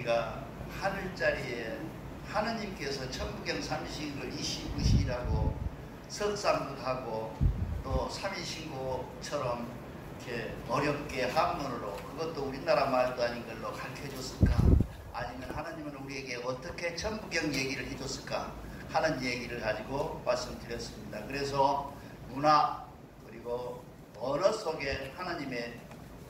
우리가 하늘자리에 하느님께서 천부경 삼위신을 이시구시라고 석상도 하고 또 삼위신고처럼 이렇게 어렵게 한문으로 그것도 우리나라 말도 아닌 걸로 가르쳐줬을까? 아니면 하나님은 우리에게 어떻게 천부경 얘기를 해줬을까? 하는 얘기를 가지고 말씀드렸습니다. 그래서 문화 그리고 언어 속에 하나님의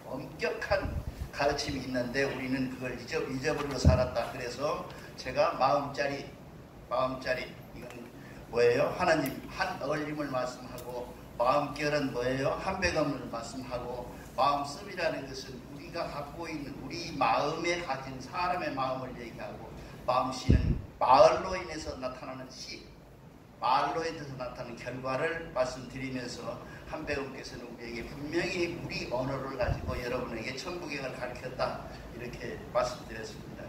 엄격한 가르침이 있는데 우리는 그걸 잊어버리고 살았다. 그래서 제가 마음짜리 이건 뭐예요? 하나님 한 어울림을 말씀하고 마음결은 뭐예요? 한백음을 말씀하고 마음씀이라는 것은 우리가 갖고 있는 우리 마음에 가진 사람의 마음을 얘기하고 마음씨는 마을로 인해서 나타나는 씨, 말로 인해서 나타나는 결과를 말씀드리면서 한배우께서는 우리에게 분명히 우리 언어를 가지고 여러분에게 천부경을 가르쳤다 이렇게 말씀드렸습니다.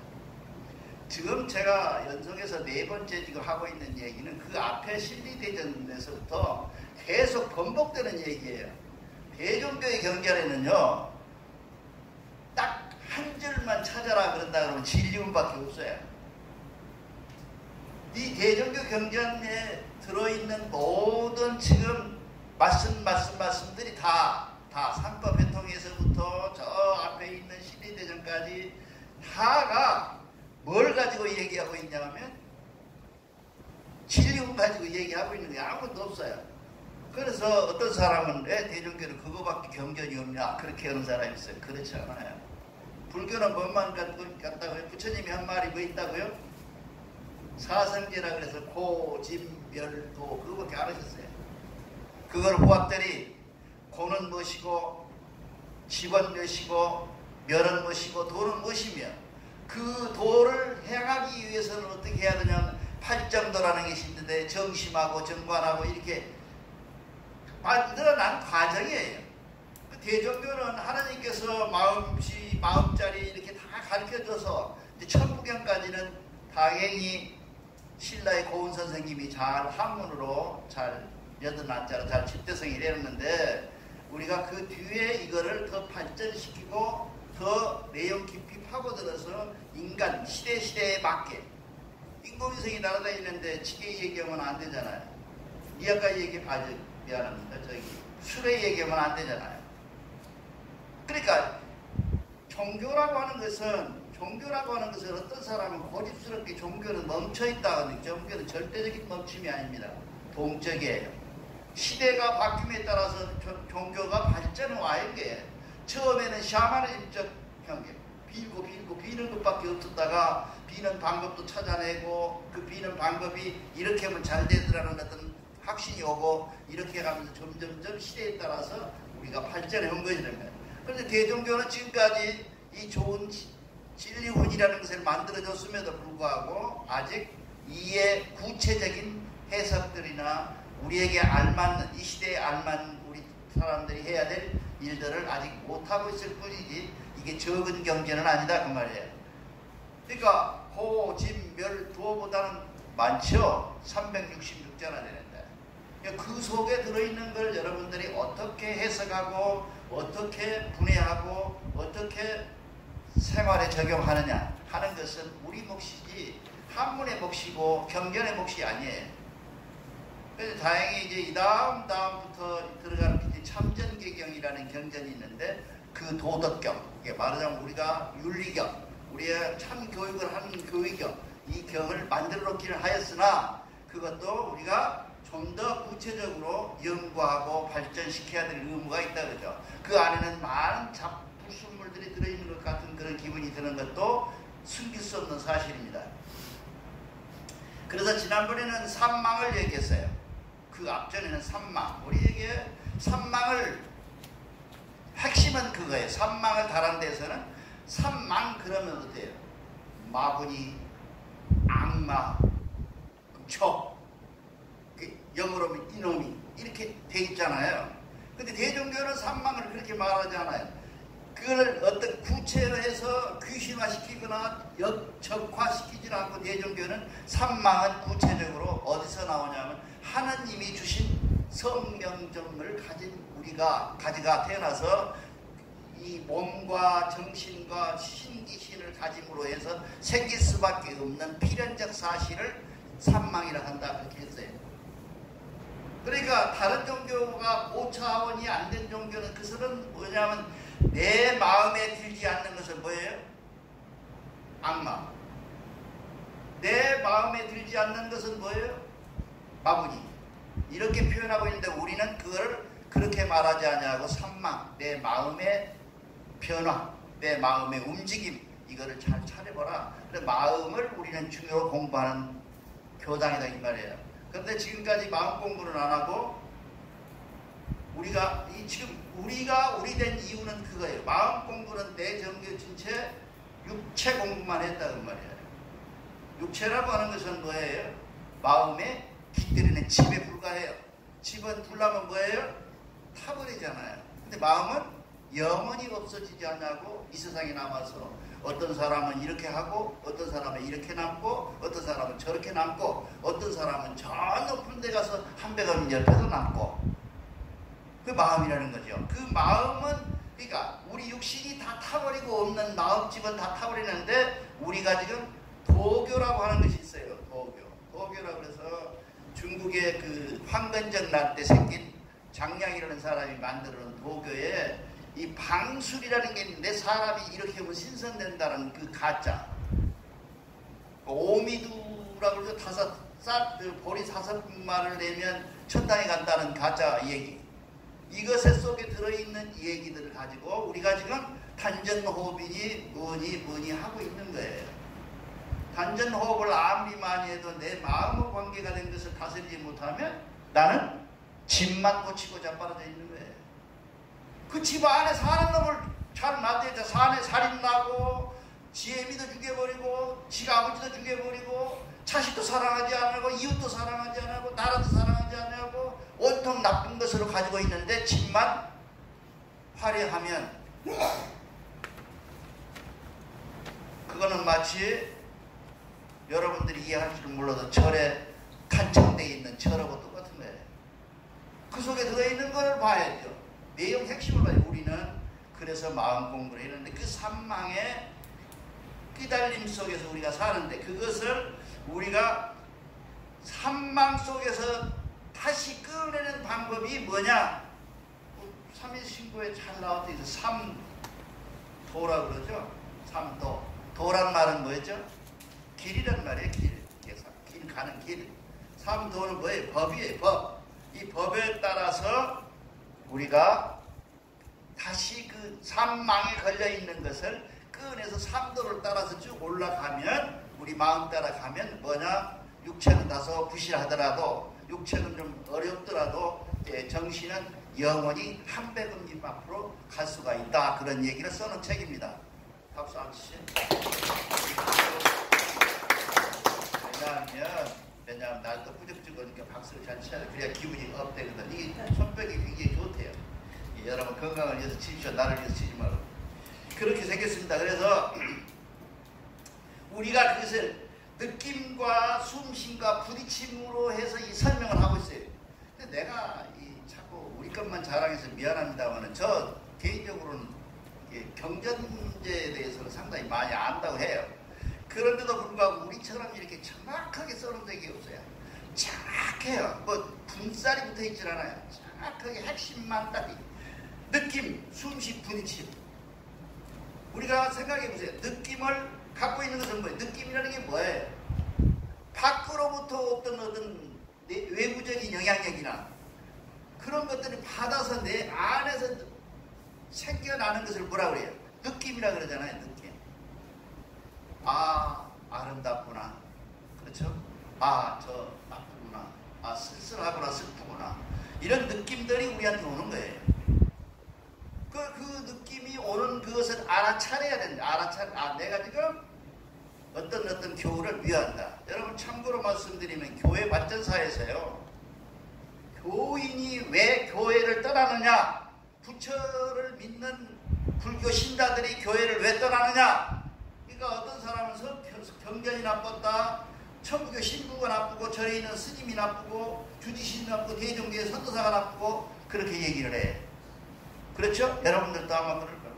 지금 제가 연속해서 4번째 지금 하고 있는 얘기는 그 앞에 실리대전에서부터 계속 반복되는 얘기예요. 대종교의 경전에는요 딱 한 줄만 찾아라 그런다 그러면 진리문밖에 없어요. 이 대종교 경전에 들어있는 모든 지금 말씀들이 다 삼법 회통에서부터 저 앞에 있는 실리대전까지 다가 뭘 가지고 얘기하고 있냐면 진리문 가지고 얘기하고 있는 게 아무것도 없어요. 그래서 어떤 사람은 왜 대종교는 그거밖에 경전이 없냐 그렇게 하는 사람이 있어요. 그렇지 않아요. 불교는 뭐만 같다고요? 부처님이 한 말이 뭐 있다고요? 사성제라 그래서 고, 진, 멸, 도 그거밖에 안 하셨어요. 그걸 후학들이 고는 무엇이고 직원 무엇이고 멸은 무엇이고 도는 무엇이며 그 도를 행하기 위해서는 어떻게 해야 되냐면 팔정도라는 것이 있는데 정심하고 정관하고 이렇게 늘어난 과정이에요. 그 대종교는 하나님께서 마음짜리 이렇게 다 가르쳐줘서 이제 천부경까지는 당연히 신라의 고은 선생님이 잘 한문으로 잘 여든 한자로 잘 집대성이 이랬는데 우리가 그 뒤에 이거를 더 발전시키고 더 내용 깊이 파고들어서 인간 시대에 맞게 인공위성이 날아다니는데 지게 얘기하면 안 되잖아요. 아까 미안합니다. 술에 얘기하면 안 되잖아요. 그러니까 종교라고 하는 것은 어떤 사람은 고집스럽게 종교는 멈춰있다 하는 종교는 절대적인 멈춤이 아닙니다. 동적이에요. 시대가 바뀜에 따라서 종교가 발전을 와인 게 처음에는 샤머니즘적 경계 빌고 비는 것밖에 없었다가 비는 방법도 찾아내고 그 비는 방법이 이렇게 하면 잘 되더라는 어떤 확신이 오고 이렇게 가면서 점점점 시대에 따라서 우리가 발전해 온 것이라면 그런데 대종교는 지금까지 이 좋은 진리훈이라는 것을 만들어줬음에도 불구하고 아직 이에 구체적인 해석들이나 우리에게 알맞는 이 시대에 알맞는 우리 사람들이 해야 될 일들을 아직 못하고 있을 뿐이지 이게 적은 경제는 아니다 그 말이에요. 그러니까 호, 진, 멸, 도보다는 많죠. 366자나 되는데 그 속에 들어있는 걸 여러분들이 어떻게 해석하고 어떻게 분해하고 어떻게 생활에 적용하느냐 하는 것은 우리 몫이지 한문의 몫이고 경전의 몫이 아니에요. 그래서 다행히 이제 이 다음부터 들어가는 게 참전계경이라는 경전이 있는데 그 도덕경, 이게 말하자면 우리가 윤리경, 우리의 참 교육을 하는 교육경, 이 경을 만들어 놓기를 하였으나 그것도 우리가 좀 더 구체적으로 연구하고 발전시켜야 될 의무가 있다 그러죠. 그 안에는 많은 불순물들이 들어있는 것 같은 그런 기분이 드는 것도 숨길 수 없는 사실입니다. 그래서 지난번에는 삼망을 얘기했어요. 그 앞전에는 삼망. 우리에게 삼망을 핵심은 그거예요. 삼망을 다른 데서는 삼망 그러면 어때요? 마구니, 악마, 적, 영어로 이놈이 이렇게 돼 있잖아요. 근데 대종교는 삼망을 그렇게 말하지 않아요. 그걸 어떤 구체화해서 귀신화시키거나 역적화시키지 않고 대종교는 삼망은 구체적으로 어디서 나오냐면 하나님이 주신 성명점을 가진 우리가 가지가 태어나서 이 몸과 정신과 신기신을 가짐으로 해서 생길 수밖에 없는 필연적 사실을 산망이라 한다 그렇게 했어요. 그러니까 다른 종교가 5차원이 안 된 종교는 그것은 뭐냐면 내 마음에 들지 않는 것은 뭐예요? 악마. 내 마음에 들지 않는 것은 뭐예요? 마구니. 이렇게 표현하고 있는데 우리는 그걸 그렇게 말하지 않냐고 산망, 내 마음의 변화, 내 마음의 움직임, 이거를 잘 차려보라. 그래서 마음을 우리는 중요로 공부하는 교당이다 이 말이에요. 그런데 지금까지 마음 공부는 안 하고 지금 우리가 우리 된 이유는 그거예요. 마음 공부는 내 정교 전체 육체 공부만 했다는 말이에요. 육체라고 하는 것은 뭐예요? 마음에 깃들이는 집에 불과해요. 집은 불나면 뭐예요? 타버리잖아요. 근데 마음은 영원히 없어지지 않냐고 이 세상에 남아서 어떤 사람은 이렇게 하고 어떤 사람은 이렇게 남고 어떤 사람은 저렇게 남고 어떤 사람은 저 높은 데 가서 한백원 옆에서 남고 그 마음이라는 거죠. 그 마음은 그러니까 우리 육신이 다 타버리고 없는 마음집은 다 타버리는데 우리가 지금 도교라고 하는 것이 있어요. 도교라고 해서 중국의 그 황건적 날 때 생긴 장량이라는 사람이 만들어놓은 도교에 이 방술이라는 게 있는데 사람이 이렇게 하면 신선된다는 그 가짜 오미두라고 해서 보리 5마를 내면 천당에 간다는 가짜 얘기 이것에 속에 들어있는 이 얘기들을 가지고 우리가 지금 단전호흡이니 뭐니 하고 있는 거예요. 단전호흡을 아무리 많이 해도 내 마음과 관계가 된 것을 다스리지 못하면 나는 집만 고치고 자빠져져 있는 거예요. 그 집 안에 사는 놈을 잘 놔둬야 산에 살인 나고 지 애미도 죽여버리고 지가 아버지도 죽여버리고 자식도 사랑하지 않고 이웃도 사랑하지 않고 나라도 사랑하지 않고 온통 나쁜 것으로 가지고 있는데 집만 화려하면 그거는 마치 여러분들이 이해할 줄 몰라도 절에 간청되어 있는 절하고 똑같은 거예요. 그 속에 들어있는 걸 봐야죠. 내용 핵심을 봐요. 우리는 그래서 마음 공부를 했는데 그 산망의 끼달림 속에서 우리가 사는데 그것을 우리가 산망 속에서 다시 꺼내는 방법이 뭐냐? 삼일신고에 잘 나와져 있어. 삼도라고 그러죠. 삼도. 도란 말은 뭐였죠? 길이란 말이에요. 길 가는 길. 삼도는 뭐예요? 법이에요. 법. 이 법에 따라서 우리가 다시 그 산망에 걸려있는 것을 꺼내서 삼도를 따라서 쭉 올라가면 우리 마음 따라가면 뭐냐? 육체는 다소 부실하더라도 육체는 좀 어렵더라도 정신은 영원히 300음 앞으로 갈 수가 있다. 그런 얘기를 써놓은 책입니다. 박수 안 치시죠? 왜냐하면 날도 부적죽으니까 박수를 잘 쳐야 돼. 그래야 기분이 업되거든. 이게 손뼉이 굉장히 좋대요. 여러분 건강을 위해서 치십시오. 나를 위해서 치지 말고. 그렇게 생겼습니다. 그래서 우리가 그것을 느낌과 숨쉼과 부딪힘으로 해서 이 설명을 하고 있어요. 근데 내가 자꾸 우리 것만 자랑해서 미안합니다만 저 개인적으로는 경전제에 대해서는 상당히 많이 안다고 해요. 그런데도 불구하고 우리처럼 이렇게 정확하게 써놓은 적이 없어요. 정확해요. 뭐 분살이 붙어있질 않아요. 정확하게 핵심만 딱 느낌, 숨쉬, 부딪힘. 우리가 생각해보세요. 느낌을 갖고 있는 것은 뭐예요? 느낌이라는 게 뭐예요? 밖으로부터 어떤 외부적인 영향력이나 그런 것들이 받아서 내 안에서 생겨나는 것을 뭐라 그래요? 느낌이라 그러잖아요. 느낌. 아, 아름답구나. 그렇죠? 아, 저 나쁘구나. 아, 쓸쓸하구나, 슬프구나. 이런 느낌들이 우리한테 오는 거예요. 그 느낌이 오는 그것을 알아차려야 된다. 내가 지금 어떤 교우를 위한다. 여러분 참고로 말씀드리면 교회 발전사에서요. 교인이 왜 교회를 떠나느냐? 부처를 믿는 불교 신자들이 교회를 왜 떠나느냐? 그러니까 어떤 사람은 경전이 나빴다. 천부교 신부가 나쁘고 절에 있는 스님이 나쁘고 주지신이 나쁘고 대종교의 선도사가 나쁘고 그렇게 얘기를 해. 그렇죠? 여러분들도 아마 그럴 거예요.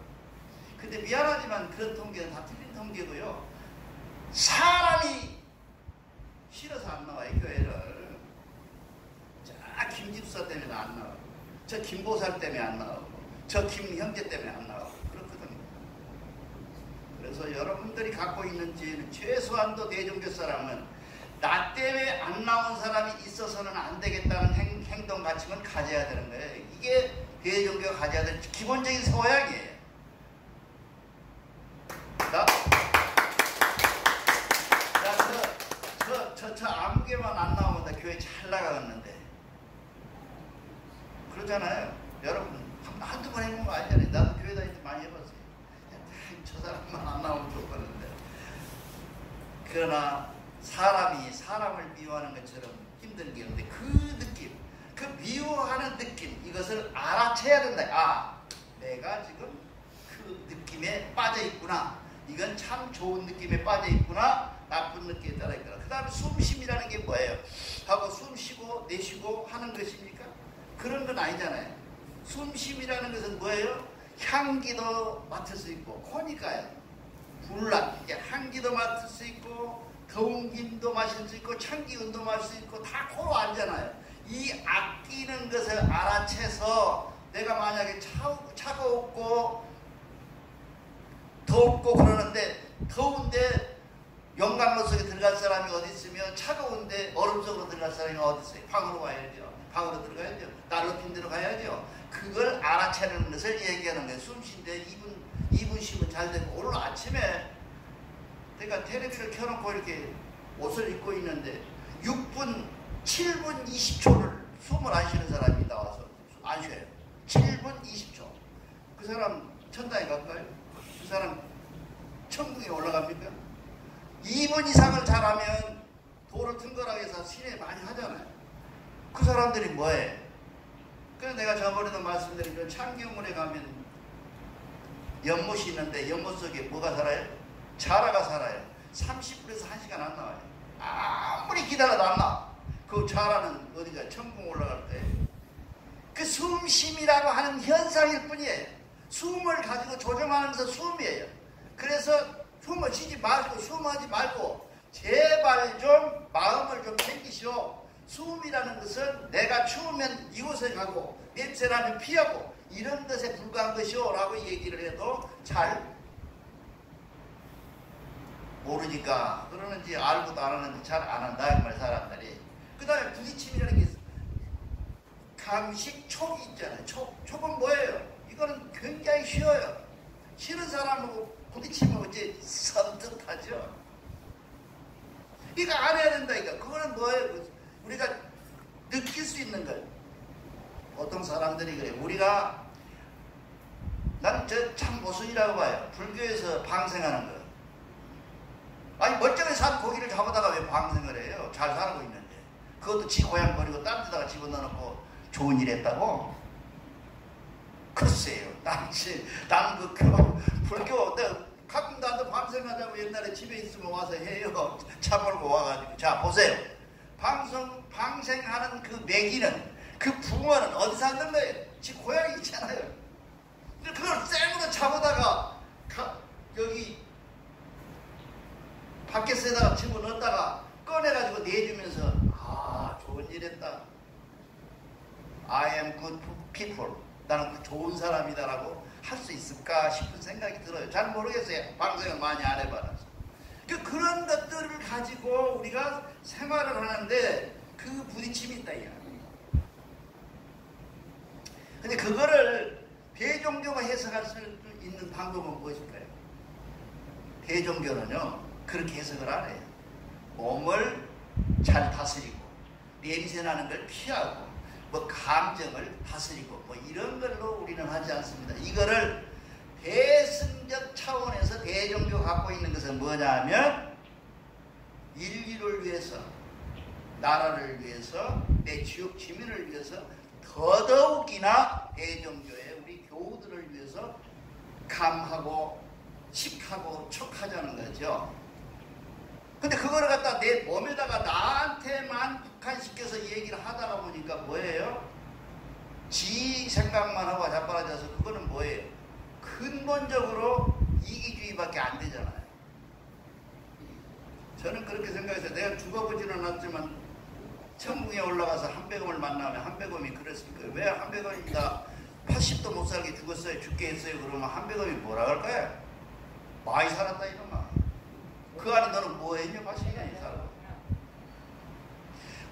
근데 미안하지만 그런 통계는 다 틀린 통계고요. 사람이 싫어서 안 나와요, 교회를. 자, 김집사 때문에 안 나와요. 저 김보살 때문에 안 나오고, 저 김형제 때문에 안 나오고, 그렇거든요. 그래서 여러분들이 갖고 있는 지혜는 최소한도 대종교 사람은 나 때문에 안 나온 사람이 있어서는 안 되겠다는 행동 가치는 가져야 되는 거예요. 이게 대종교가 가져야 될 기본적인 소양이에요. 저 아무개만 안 나오면 나 교회 잘 나가겠는데. 그러잖아요. 여러분, 한두 번 해본 거 아니잖아요. 나도 교회 다닐 때 많이 해봤어요. 저 사람만 안 나오면 좋겠는데. 그러나 사람이 사람을 미워하는 것처럼 힘든 게 있는데 그 느낌, 그 미워하는 느낌, 이것을 알아채야 된다. 아, 내가 지금 그 느낌에 빠져 있구나. 이건 참 좋은 느낌에 빠져 있구나. 나쁜 느낌에 따라 있구나. 그 다음에 숨쉼이라는 게 뭐예요? 하고 숨 쉬고 내쉬고 하는 것입니까? 그런 건 아니잖아요. 숨쉼이라는 것은 뭐예요? 향기도 맡을 수 있고, 코니까요. 불락, 이게 향기도 맡을 수 있고, 더운 김도 마실 수 있고, 찬 기운도 마실 수 있고, 다 코로 알잖아요. 이 아끼는 것을 알아채서 내가 만약에 차가웠고 덥고 그러는데, 더운데 영광로 속에 들어갈 사람이 어디 있으면 차가운데 얼음 속으로 들어갈 사람이 어디 있어요? 방으로 가야죠. 방으로 들어가야죠. 날로 핀 데로 가야죠. 그걸 알아채는 것을 얘기하는 거예요. 숨 쉰데 2분 쉬면 잘 되고, 오늘 아침에 그러니까 텔레비를 켜놓고 이렇게 옷을 입고 있는데 7분 20초를 숨을 안 쉬는 사람이 나와서 안 쉬어요. 7분 20초. 그 사람 천당에 갈까요? 그 사람 천국에 올라갑니까? 2분 이상을 잘하면 도를 튼거락해서 시내 많이 하잖아요. 그 사람들이 뭐해? 그래서 내가 저번에도 말씀드린 그 창경문에 가면 연못이 있는데 연못 속에 뭐가 살아요? 자라가 살아요. 30분에서 1시간 안 나와요. 아무리 기다려도 안 나와. 그 자라는 어디가 천국 올라갈 때 그 숨쉼이라고 하는 현상일 뿐이에요. 숨을 가지고 조정하면서 숨이에요. 그래서 숨을 쉬지 말고, 숨하지 말고 제발 좀 마음을 좀 챙기시오. 숨이라는 것은 내가 추우면 이곳에 가고 냄새나면 피하고 이런 것에 불과한 것이오 라고 얘기를 해도 잘 모르니까, 그러는지 알고도 안 하는지 잘 안 한다 그 말 사람들이. 그 다음에 부딪힘이라는 게 있어요. 감식 촉이 있잖아요. 촉은 뭐예요? 이거는 굉장히 쉬워요. 싫은 사람하고 부딪히면 이제 섬뜩하죠. 이거 안 해야 된다니까. 그거는 뭐예요? 우리가 느낄 수 있는 거예요. 보통 사람들이 그래요. 우리가, 난 저 참 모순이라고 봐요. 불교에서 방생하는 거. 아니, 멀쩡히 산 고기를 잡아다가 왜 방생을 해요? 잘 살고 있는데. 그것도 지 고향 버리고 딴 데다가 집어넣어놓고 좋은 일 했다고? 글쎄요. 난 불교, 내가 가끔 나도 방생하자고 옛날에 집에 있으면 와서 해요. 차 몰고 와가지고. 자, 보세요. 방생하는 그 메기는, 그 붕어는 어디서 하는 거예요? 지 고향이 있잖아요. 그걸 생으로 잡아다가, 여기, 바켓에다가 집어넣었다가 꺼내가지고 내주면서, 아, 좋은 일 했다. I am good people. 나는 좋은 사람이다라고 할 수 있을까 싶은 생각이 들어요. 잘 모르겠어요. 방송을 많이 안 해봐서. 그런 것들을 가지고 우리가 생활을 하는데 그 부딪힘이 있다. 근데 그거를 대종교가 해석할 수 있는 방법은 무엇일까요? 대종교는요, 그렇게 해석을 안 해요. 몸을 잘 다스리고, 냄새 나는 걸 피하고, 뭐 감정을 다스리고, 뭐 이런 걸로 우리는 하지 않습니다. 이거를 대승적 차원에서 대종교가 갖고 있는 것은 뭐냐 하면, 인류를 위해서, 나라를 위해서, 내 지역 주민을 위해서, 더더욱이나 대종교의 우리 교우들을 위해서 감하고 식하고 촉하자는 거죠. 근데 그거를 갖다 내 몸에다가 나한테만 북한시켜서 얘기를 하다가 보니까 뭐예요? 지 생각만 하고 자빠라져서 그거는 뭐예요? 근본적으로 이기주의밖에 안 되잖아요. 저는 그렇게 생각해서 내가 죽어보지는 않았지만 천국에 올라가서 한백음을 만나면 한백음이 그랬을 거예요. 왜 한백음이가 80도 못 살게 죽었어요. 죽게 했어요. 그러면 한백음이 뭐라 할까요? 많이 살았다 이놈아. 그 안에 너는 뭐 했냐? 80년이 살아.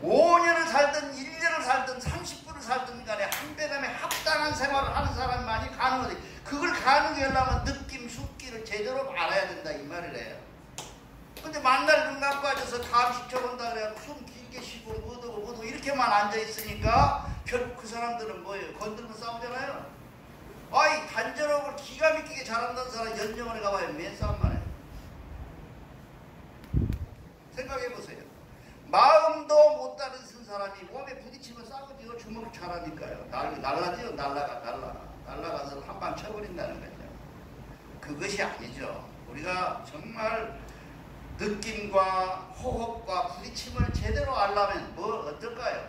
5년을 살든 1년을 살든 30분을 살든 간에 한백음에 합당한 생활을 하는 사람만이 가능하지. 그걸 가능하게 하려면 느낌, 숙기를 제대로 알아야 된다 이 말이래요. 근데 만날 눈 감고 앉아서 다음 시켜본다 그래야 숨 길게 쉬고 뭐도 이렇게만 앉아있으니까 결국 그 사람들은 뭐예요? 건들면 싸우잖아요. 아이 단전업을 기가 막히게 잘한다는 사람 연정원에 가봐야 맨 싸움만 해요. 생각해보세요. 마음도 못 다른 쓴 사람이 몸에 부딪히면 싸우지요. 주먹 잘하니까요. 날라지요. 날라가서 한 방 쳐버린다는 거죠. 그것이 아니죠. 우리가 정말 느낌과 호흡과 부딪힘을 제대로 알려면 뭐 어떨까요?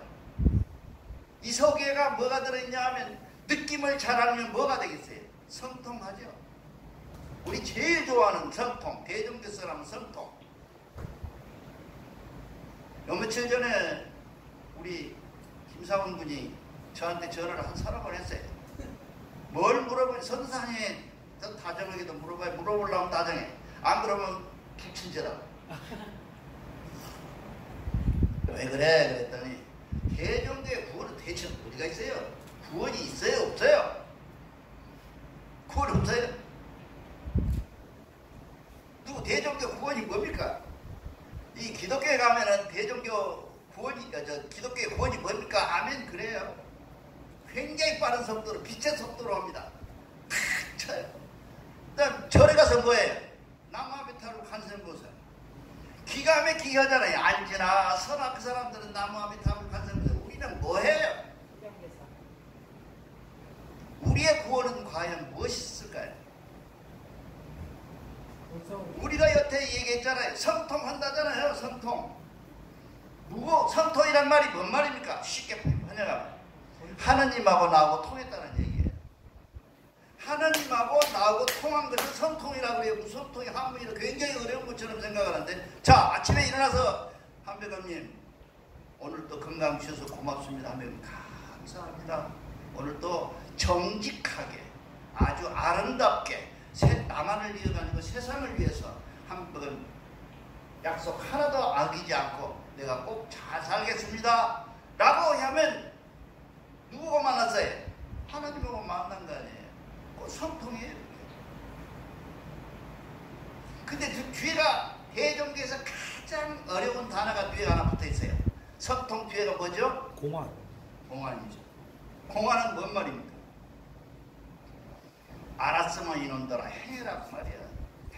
이 속에가 뭐가 들어있냐 하면 느낌을 잘 알면 뭐가 되겠어요? 성통하죠. 우리 제일 좋아하는 성통, 대종교 사람은 성통. 며칠 전에 우리 김사원 군이 저한테 전화를 한 사람 번 했어요. 뭘 물어보니 선상에 다정하게도 물어봐요. 물어보려면 다정해. 안 그러면 불친절하고. 왜 그래? 그랬더니 대종교의 구원은 대체 어디가 있어요? 구원이 있어요? 없어요? 구원이 없어요? 누구 대종교 구원이 뭡니까? 이 기독교에 가면은 대종교 구원이 기독교의 구원이 뭡니까? 아멘 그래요. 굉장히 빠른 속도로 빛의 속도로 합니다. 탁 쳐요. 그다음 절에 가서 뭐예요? 나무아비타로 간선보살. 기가 막히게 하잖아요. 안지나 선악 그 사람들은 나무아비타로 간선보살. 우리는 뭐해요? 우리의 구원은 과연 무엇이 있을까요? 우리가 여태 얘기했잖아요. 성통한다잖아요. 성통. 성통이란 말이 뭔 말입니까? 쉽게 번역하면 하느님하고 나하고 통했다는 얘기예요. 하느님하고 나하고 통한 것을 성통이라고 해요. 성통이 한문이라 굉장히 어려운 것처럼 생각하는데, 자 아침에 일어나서 한백암님 오늘 또 건강 주셔서 고맙습니다 하면 감사합니다. 오늘 또 정직하게 아주 아름답게 나만을 위해가 아니고 세상을 위해서 한번 약속 하나도 아끼지 않고 내가 꼭 잘 살겠습니다 라고 하면 누구가 만났어요? 하나님하고 만난 거 아니에요. 꼭 성통이에요. 근데 그 뒤에가 대종교에서 가장 어려운 단어가 뒤에 하나 붙어 있어요. 성통 뒤에가 뭐죠? 공안. 공안이죠. 공안은 뭔 말입니까? 알았으면 이놈들아 행해라고 말이야.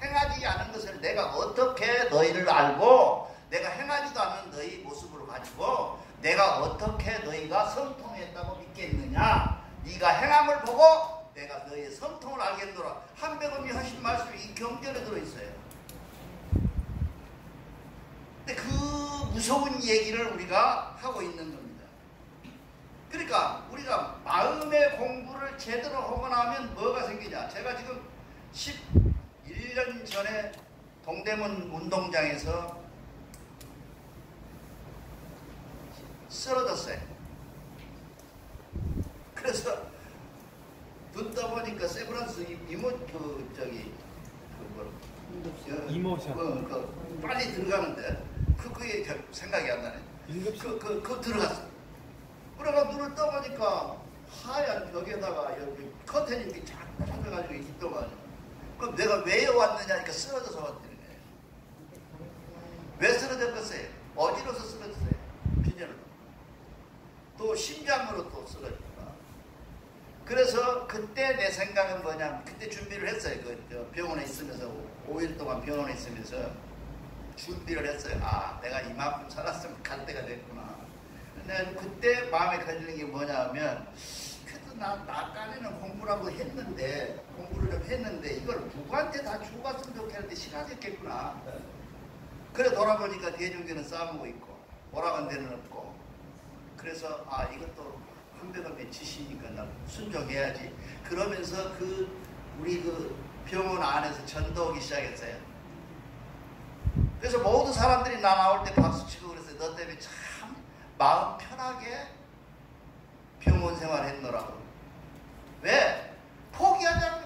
행하지 않은 것을 내가 어떻게 너희를 알고 내가 행하지도 않는 너희 모습을 가지고 내가 어떻게 너희가 성통했다고 믿겠느냐. 네가 행함을 보고 내가 너희의 성통을 알겠노라. 한백음이 하신 말씀이 이 경전에 들어있어요. 근데 그 무서운 얘기를 우리가 하고 있는 겁니다. 그러니까 우리가 마음의 공부를 제대로 하고 나면 뭐가 생기냐. 제가 지금 11년 전에 동대문 운동장에서 쓰러졌어요. 그래서 눈 떠보니까 세브란스 이모션. 빨리 들어가는데 그게 생각이 안 나네. 그거 들어갔어. 그래가 눈을 떠보니까 하얀 벽에다가 여기 커튼이 이렇게 쫙 잡혀가지고 있더만. 그럼 내가 왜 왔느냐니까 쓰러져서 왔다는 거예요. 왜 쓰러졌겠어요? 어지러워서 쓰러졌어요. 빈혈로. 또 심장으로 또 쓰러졌다. 그래서 그때 내 생각은 뭐냐면 그때 준비를 했어요. 그 병원에 있으면서 5일 동안 병원에 있으면서 준비를 했어요. 아, 내가 이만큼 살았으면 갈 때가 됐구나. 근데 그때 마음에 걸리는 게 뭐냐면 그래도 나까지는 공부를 좀 했는데 이걸 누구한테 다 주고 갔으면 좋겠는데 시간이 없겠구나. 그래 돌아보니까 대중교는 싸우고 있고 오라간 데는 없고 그래서 아 이것도 한백음의 지시니까 나 순종해야지. 그러면서 그 우리 그 병원 안에서 전도하기 시작했어요. 그래서 모든 사람들이 나 나올 때 박수치고 그랬어요. 너 때문에 참 마음 편하게 병원 생활했노라고. 왜? 포기하자.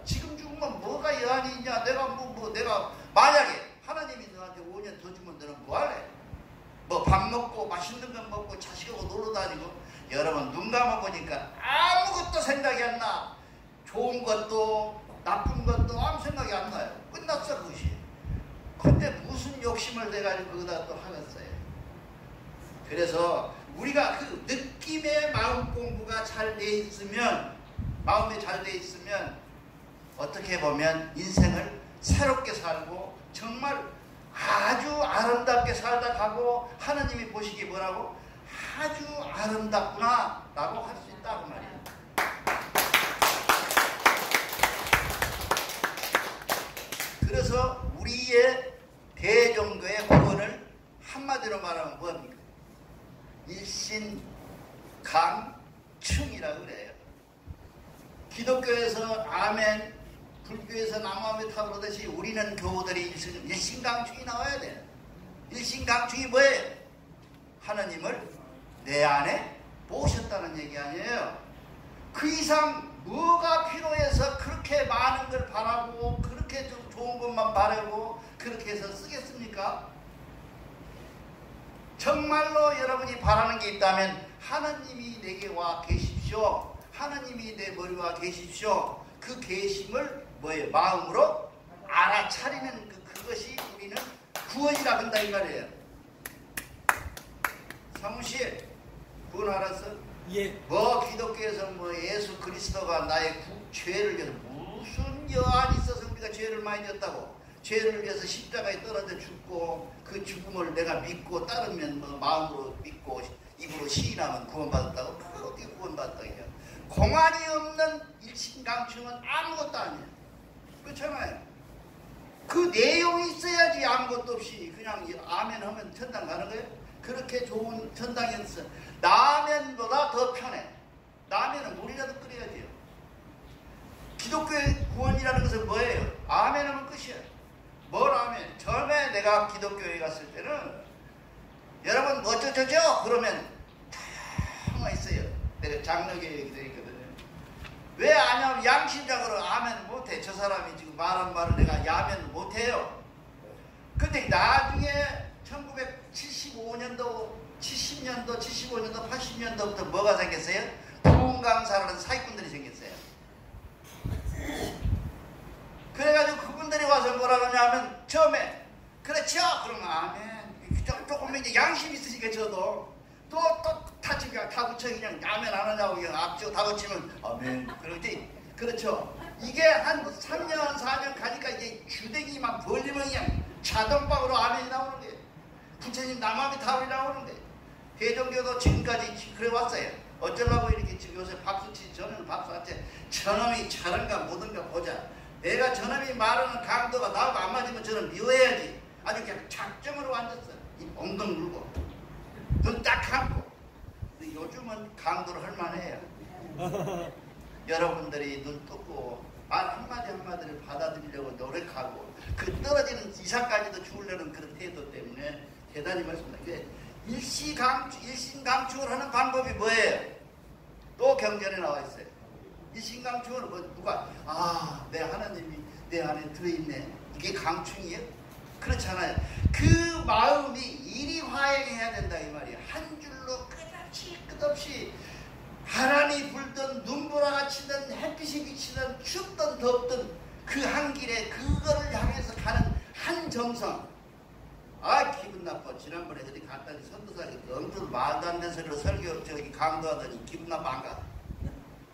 지금 죽으면 뭐가 여한이 있냐. 내가 만약에 하나님이 너한테 5년 더 주면 너는 뭐 할래? 뭐 밥 먹고 맛있는 거 먹고 자식하고 놀러 다니고. 여러분 눈 감아보니까 아무것도 생각이 안 나. 좋은 것도 나쁜 것도 아무 생각이 안 나요. 끝났어 그것이. 근데 무슨 욕심을 내가지고 거기다 또 하겠어요. 그래서 우리가 그 느낌의 마음 공부가 잘 돼 있으면, 마음이 잘 돼 있으면 어떻게 보면 인생을 새롭게 살고 정말 아주 아름답게 살다 가고 하나님이 보시기에 뭐라고? 아주 아름답구나 라고 할 수 있다 그 말이에요. 그래서 우리의 대종교의 구원을 한마디로 말하면 뭡니까? 일신강충이라고 그래요. 기독교에서 아멘, 불교에서 남아메 타 그러듯이 우리는 교우들이 일신강충이 나와야 돼요. 일신강충이 뭐예요? 하나님을 내 안에 모셨다는 얘기 아니에요. 그 이상 뭐가 필요해서 그렇게 많은 걸 바라고 그렇게 좀 좋은 것만 바라고 그렇게 해서 쓰겠습니까? 정말로 여러분이 바라는 게 있다면 하나님이 내게 와 계십시오. 하나님이 내 머리와 계십시오. 그 계심을 뭐예요? 마음으로 알아차리는 그것이 우리는 구원이라 한다 이 말이에요. 사무실 구원 알았어? 예. 뭐 기독교에서 뭐 예수 그리스도가 나의 죄를 위해서 무슨 여한이 있어서 우리가 죄를 많이 졌다고. 죄를 위해서 십자가에 떨어져 죽고 그 죽음을 내가 믿고 따르면 뭐 마음으로 믿고 입으로 시인하면 구원받았다고. 그걸 어떻게 구원받았다고 해요? 공안이 없는 일신강충은 아무것도 아니에요. 그렇잖아요. 그 내용이 있어야지. 아무것도 없이 그냥 아멘 하면 천당 가는 거예요? 그렇게 좋은 천당이었어. 라면보다 더 편해. 라면은 물이라도 끓여야지요. 기독교의 구원이라는 것은 뭐예요? 아멘 하면 끝이야. 뭘 아멘? 처음에 내가 기독교에 갔을 때는 여러분 뭐 어쩌죠? 그러면 다 있어요. 내가 장로교육이 되거든요. 왜 아냐면 양심적으로 아멘 못해. 저 사람이 지금 말한 말을 내가 야멘 못해요. 근데 나중에 1975년도, 70년도, 75년도, 80년도부터 뭐가 생겼어요? 부흥강사라는 사기꾼들이 생겼어요. 그래가지고 그분들이 와서 뭐라 그러냐면 처음에 그렇죠? 그러면 아멘. 조금 이제 양심 있으니까 저도 또 타치가 다 붙여 그냥 아멘 안 하냐고 그냥 앞쪽 다 붙이면 아멘. 그러지. 그렇죠. 이게 한 3년, 4년 가니까 이제 주댕이만 벌리면 그냥 자동방으로 아멘이 나오는 거예요. 부처님 남아미 타월이 나오는 거예요. 대종교도 지금까지 그래 왔어요. 어쩌려고 이렇게 지금 요새 박수치 저는 박수 안 쳐. 저놈이 저런가 뭐든가 보자. 내가 저놈이 말하는 강도가 나하고 안 맞으면 저는 미워해야지. 아주 그냥 작정으로 앉았어. 이 엉덩 물고 눈 딱 감고. 근데 요즘은 강도를 할만해요. 여러분들이 눈 뜨고 말 한마디 한마디를 받아들이려고 노력하고 그 떨어지는 이삭까지도 죽으려는 그런 태도 때문에 대단히 말씀드립니다. 일신강충을 하는 방법이 뭐예요? 또 경전에 나와 있어요. 일신강충은 뭐 누가 내 하나님이 내 안에 들어있네. 이게 강충이에요? 그렇잖아요. 그 마음이 일이화행해야 된다 이 말이에요. 한 줄로 끝없이 바람이 불든 눈보라가 치든 햇빛이 비치든 춥든 덥든 그 한 길에 그거를 향해서 가는 한 정성. 기분 나빠. 지난번에 저기 갔더니 선도사님 엄청 말도 안 되는 소리로 설교 저기 강도하더니 기분 나빠 안 가.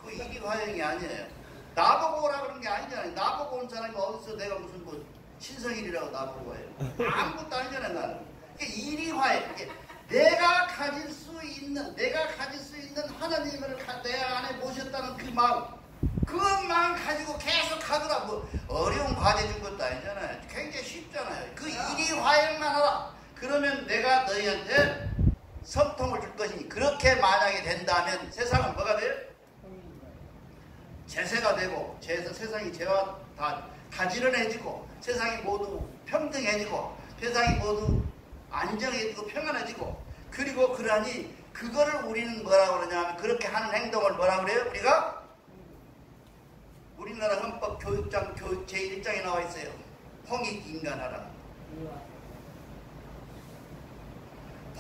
그 일이화행이 아니에요. 나보고 오라 그런 게 아니잖아요. 나보고 온 사람이 어디서 내가 무슨 뭐 신성일이라고 나보고 해요. 아무것도 아니잖아요 나는. 이게 일이화행. 내가 가질 수 있는 하나님을 내 안에 모셨다는 그 마음, 그것만 가지고 계속 하더라. 뭐 어려운 과제 준 것도 아니잖아요. 굉장히 쉽잖아요. 그 일이화행만 하라. 그러면 내가 너희한테 성통을 줄 것이니. 그렇게 만약에 된다면 세상은 뭐가 돼요? 제세가 되고 세상이 죄와 다 가지런해지고 세상이 모두 평등해지고 세상이 모두 안정해지고 평안해지고 그리고 그러니 그거를 우리는 뭐라고 그러냐면 그렇게 하는 행동을 뭐라고 그래요? 우리나라 헌법 교육장 제1장에 나와 있어요. 홍익인간하라.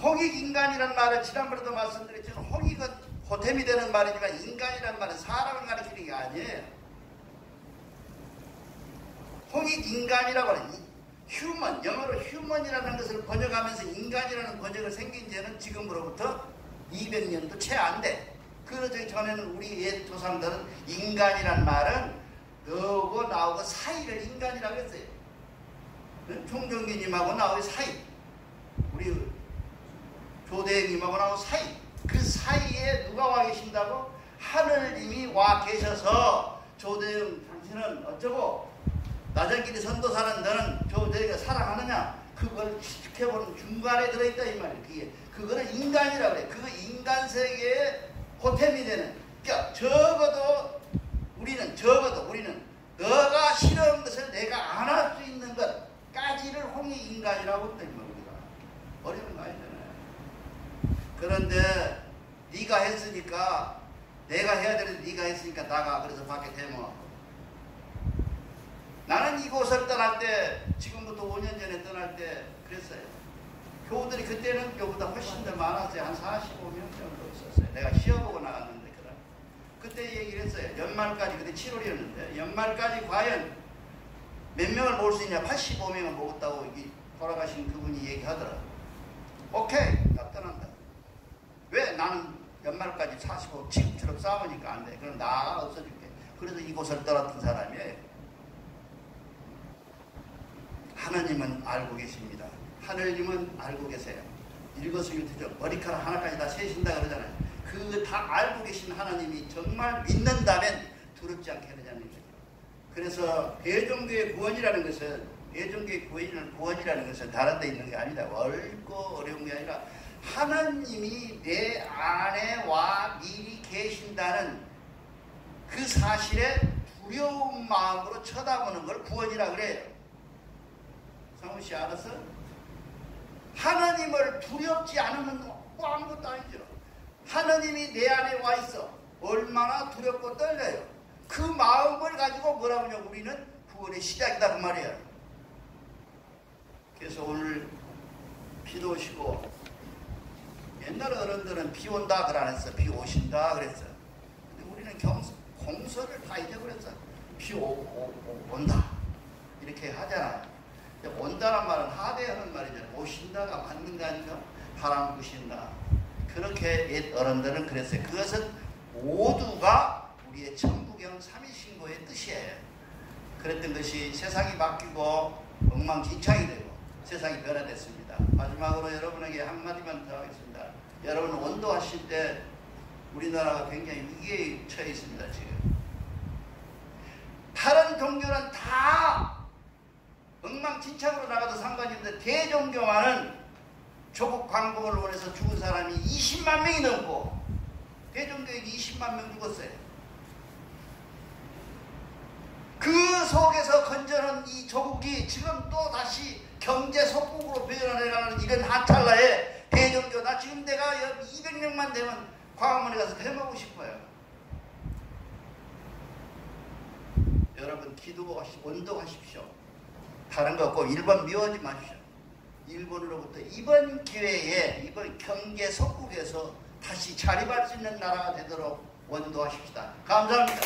홍익인간이라는 말을 지난번에도 말씀드렸지만 홍익은 보탬이 되는 말이지만 인간이라는 말은 사람을 가리키는 게 아니에요. 홍익인간이라고 하는 휴먼, 영어로 휴먼이라는 것을 번역하면서 인간이라는 번역을 생긴 지는 지금으로부터 200년도 채 안 돼. 그 전에는 우리 옛 조상들은 인간이란 말은 너고 나하고 사이를 인간이라고 했어요. 총정기님하고 나하고 사이, 우리 조대님하고 나하고 사이, 그 사이에 누가 와 계신다고? 하늘님이 와 계셔서 조대영 당신은 어쩌고 나전길이 선도사는 너는 조대영을 사랑하느냐? 그걸 지켜보는 중간에 들어있다 이 말이에요. 그거를 인간이라고 그래. 그 인간 세계에 보탬이 되는. 그러니까 적어도 우리는 너가 싫어하는 것을 내가 안 할 수 있는 것까지를 홍익인간이라고 했다 이 말입니다. 어려운 거 아니잖아요. 그런데 네가 했으니까 내가 해야 되는데 네가 했으니까 나가. 그래서 밖에 대모. 나는 이곳을 떠날 때 지금부터 5년 전에 떠날 때 그랬어요. 교우들이 그때는 교보다 훨씬 더 많았어요. 한 45명 정도 있었어요. 내가 시험보고 나갔는데 그때 얘기를 했어요. 연말까지 그때 7월이었는데 연말까지 과연 몇 명을 모을 수 있냐. 85명을 모았다고 돌아가신 그분이 얘기하더라. 오케이 나 떠난다. 왜? 나는 연말까지 45 지금처럼 싸우니까 안 돼. 그럼 나 없어줄게. 그래서 이곳을 떠났던 사람이에요. 하나님은 알고 계십니다. 하늘님은 알고 계세요. 일거수일투족 머리카락 하나까지 다 세신다 그러잖아요. 그 다 알고 계신 하나님이 정말 믿는다면 두렵지 않게 하느냐는 거죠. 그래서 대종교의 구원이라는 것은 대종교의 구원이라는 것은 다른 데 있는 게 아니다. 어렵고 어려운 게 아니라 하나님이 내 안에 와 미리 계신다는 그 사실에 두려운 마음으로 쳐다보는 걸 구원이라 그래요. 성우씨 알았어? 하나님을 두렵지 않으면 뭐 아무것도 아니죠. 하나님이 내 안에 와 있어. 얼마나 두렵고 떨려요. 그 마음을 가지고 뭐라고 하냐. 우리는 구원의 시작이다 그 말이에요. 그래서 오늘 비도 오시고 옛날 어른들은 비 온다 그러 안 했어. 비 오신다 그랬어. 근데 우리는 공서를 다 잊어버렸어. 비 온다 이렇게 하잖아요. 온다는 말은 하대하는 말이잖아요. 오신다가 맞는 거 아닌가? 바람 부신다. 그렇게 옛 어른들은 그랬어요. 그것은 모두가 우리의 천부경 삼위신고의 뜻이에요. 그랬던 것이 세상이 바뀌고 엉망진창이 되고 세상이 변화됐습니다. 마지막으로 여러분에게 한마디만 더 하겠습니다. 여러분 원도하실 때 우리나라가 굉장히 위기에 처해 있습니다. 지금 다른 종교는 다 엉망진창으로 나가도 상관이 없는데 대종교만은 조국 광복을 원해서 죽은 사람이 20만 명이 넘고 대종교에게 20만 명 죽었어요. 그 속에서 건져는 이 조국이 지금 또 다시 경제 속국으로 변해가는 이런 한찰나에 대종교 나 지금 내가 200명만 되면 광화문에 가서 해먹고 싶어요. 여러분 기도하시고 원도하십시오. 다른 거 없고 일본 미워하지 마십시오. 일본으로부터 이번 기회에 이번 경제 속국에서 다시 자립할 수 있는 나라가 되도록 원도하십시다. 감사합니다.